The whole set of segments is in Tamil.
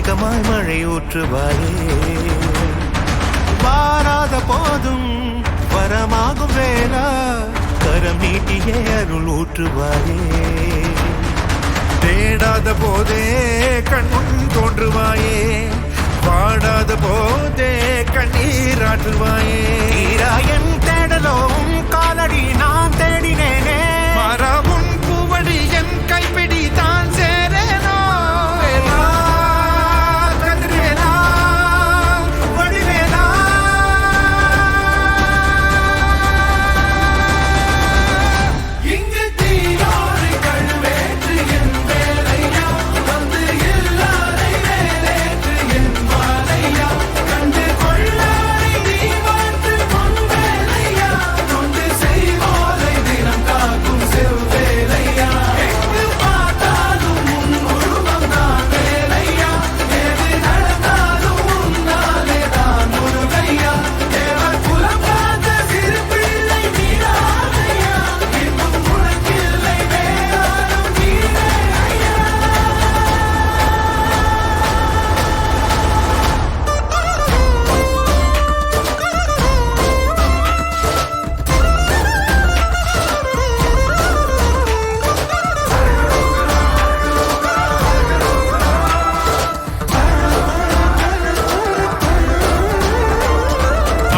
மேகமாய் மழை ஊற்றுவாயே வாராத போதும் வரமாகும் வேளா கரம் நீட்டியே அருள் ஊற்றுவாயே தேடாத போதே கண்முன் தோன்றுவாயே பாடாத போதே கண்ணீராற்றுவாயே என் தேடலும் காலடி நான் தேடினேனே மரமுன் பூவடி என் கைப்பிடி தான் சேரேனோ கதிரேனா வடிவேனா இங்கு தீயோடு கழுவேற்று என் வேலையா வந்து இல்லாதை வேலேற்று என் மாலையா கண்டு கொள்ளாரை நீ மாற்று பொன் வேலையா கொண்டு செய்வோரை தினம் காக்கும் செவ்வேலையா எங்கு பார்த்தாலும் உன் உருவம் தான் வேலையா எது நடந்தாலும் உன்னாலே தான் முருகையா தேவர் குலம் பார்த்த சிறு பிள்ளை நீராதையா இன்னும் உனக்கில்லை வேறாலும் நீரே ஐயா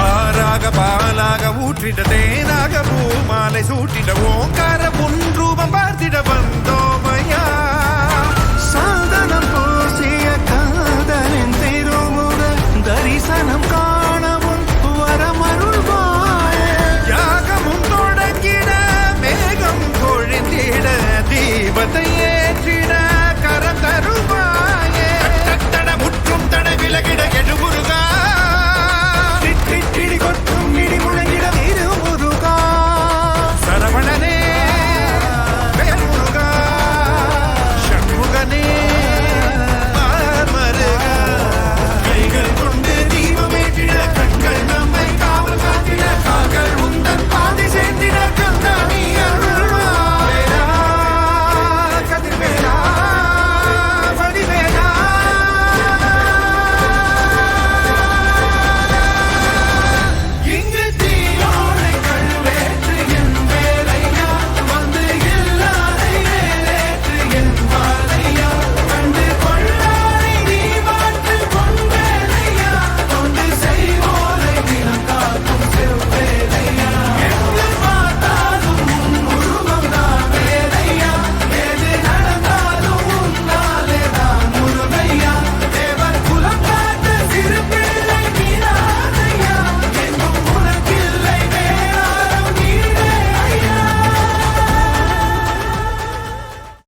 ஆறாக பாலாக ஊற்றிட தேனாக பூமாலை சூட்டிட ஓங்கார புன் ரூபம் பார்த்திட வந்த